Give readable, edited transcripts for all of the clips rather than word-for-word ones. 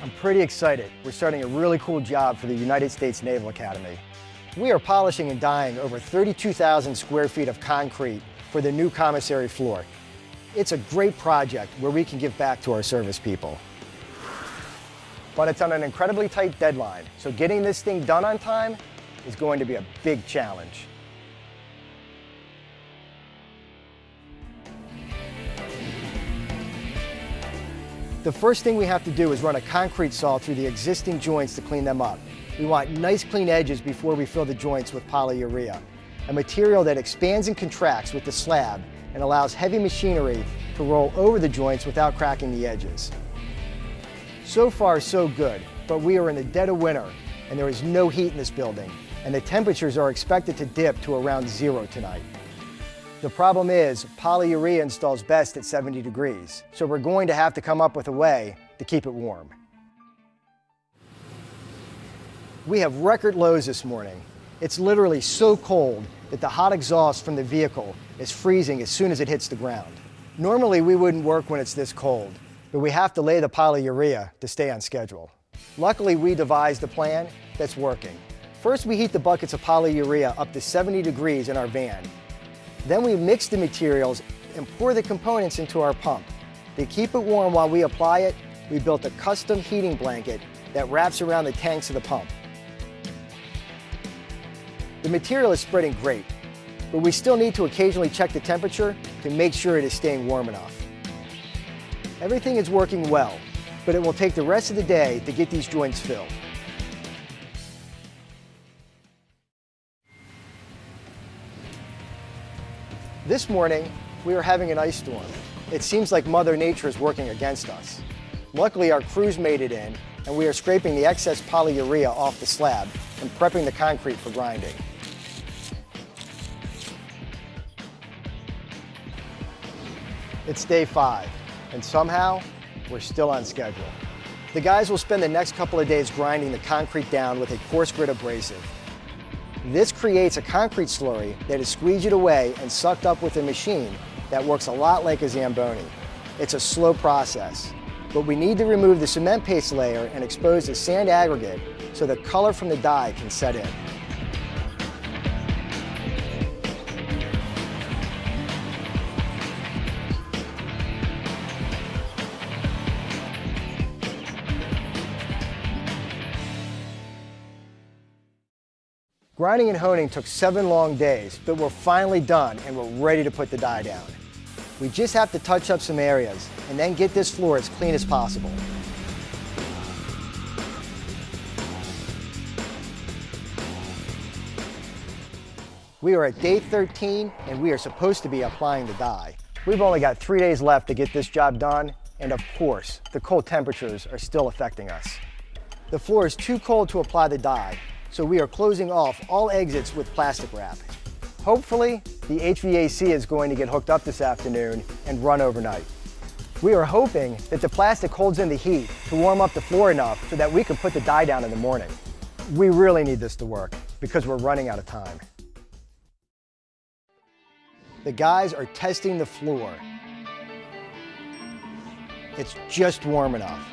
I'm pretty excited. We're starting a really cool job for the United States Naval Academy. We are polishing and dyeing over 32,000 square feet of concrete for the new commissary floor. It's a great project where we can give back to our service people. But it's on an incredibly tight deadline, so getting this thing done on time is going to be a big challenge. The first thing we have to do is run a concrete saw through the existing joints to clean them up. We want nice clean edges before we fill the joints with polyurea, a material that expands and contracts with the slab and allows heavy machinery to roll over the joints without cracking the edges. So far, so good, but we are in the dead of winter and there is no heat in this building, and the temperatures are expected to dip to around 0 tonight. The problem is, polyurea installs best at 70 degrees, so we're going to have to come up with a way to keep it warm. We have record lows this morning. It's literally so cold that the hot exhaust from the vehicle is freezing as soon as it hits the ground. Normally we wouldn't work when it's this cold, but we have to lay the polyurea to stay on schedule. Luckily, we devised a plan that's working. First, we heat the buckets of polyurea up to 70 degrees in our van. Then we mix the materials and pour the components into our pump. To keep it warm while we apply it, we built a custom heating blanket that wraps around the tanks of the pump. The material is spreading great, but we still need to occasionally check the temperature to make sure it is staying warm enough. Everything is working well, but it will take the rest of the day to get these joints filled. This morning, we are having an ice storm. It seems like Mother Nature is working against us. Luckily, our crews made it in, and we are scraping the excess polyurea off the slab and prepping the concrete for grinding. It's day 5, and somehow, we're still on schedule. The guys will spend the next couple of days grinding the concrete down with a coarse grit abrasive. This creates a concrete slurry that is squeegeed away and sucked up with a machine that works a lot like a Zamboni. It's a slow process, but we need to remove the cement paste layer and expose the sand aggregate so the color from the dye can set in. Grinding and honing took 7 long days, but we're finally done and we're ready to put the dye down. We just have to touch up some areas and then get this floor as clean as possible. We are at day 13 and we are supposed to be applying the dye. We've only got 3 days left to get this job done, and of course, the cold temperatures are still affecting us. The floor is too cold to apply the dye, so we are closing off all exits with plastic wrap. Hopefully, the HVAC is going to get hooked up this afternoon and run overnight. We are hoping that the plastic holds in the heat to warm up the floor enough so that we can put the dye down in the morning. We really need this to work because we're running out of time. The guys are testing the floor. It's just warm enough.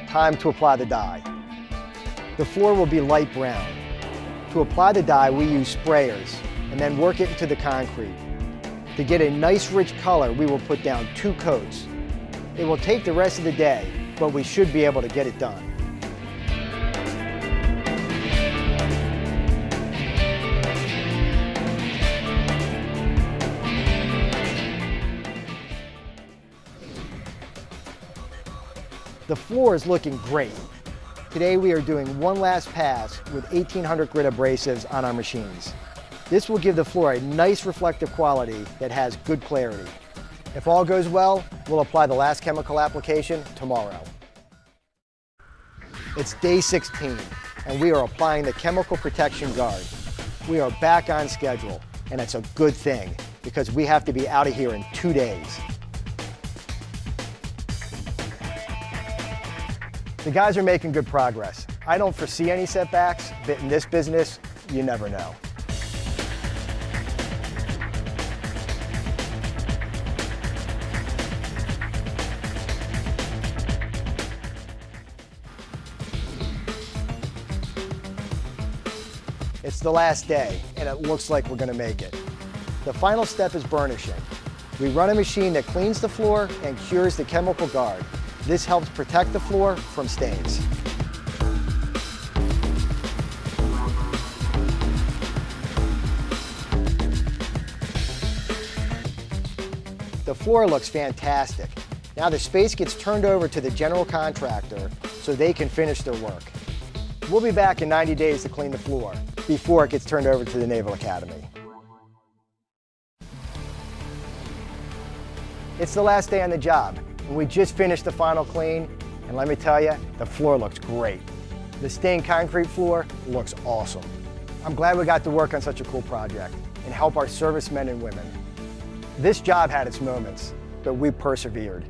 Time to apply the dye. The floor will be light brown. To apply the dye, we use sprayers and then work it into the concrete. To get a nice rich color, we will put down 2 coats. It will take the rest of the day, but we should be able to get it done. The floor is looking great. Today we are doing one last pass with 1800 grit abrasives on our machines. This will give the floor a nice reflective quality that has good clarity. If all goes well, we'll apply the last chemical application tomorrow. It's day 16 and we are applying the chemical protection guard. We are back on schedule, and it's a good thing because we have to be out of here in 2 days. The guys are making good progress. I don't foresee any setbacks, but in this business, you never know. It's the last day, and it looks like we're gonna make it. The final step is burnishing. We run a machine that cleans the floor and cures the chemical guard. This helps protect the floor from stains. The floor looks fantastic. Now the space gets turned over to the general contractor so they can finish their work. We'll be back in 90 days to clean the floor before it gets turned over to the Naval Academy. It's the last day on the job, and we just finished the final clean, and let me tell you, the floor looks great. The stained concrete floor looks awesome. I'm glad we got to work on such a cool project and help our servicemen and women. This job had its moments, but we persevered.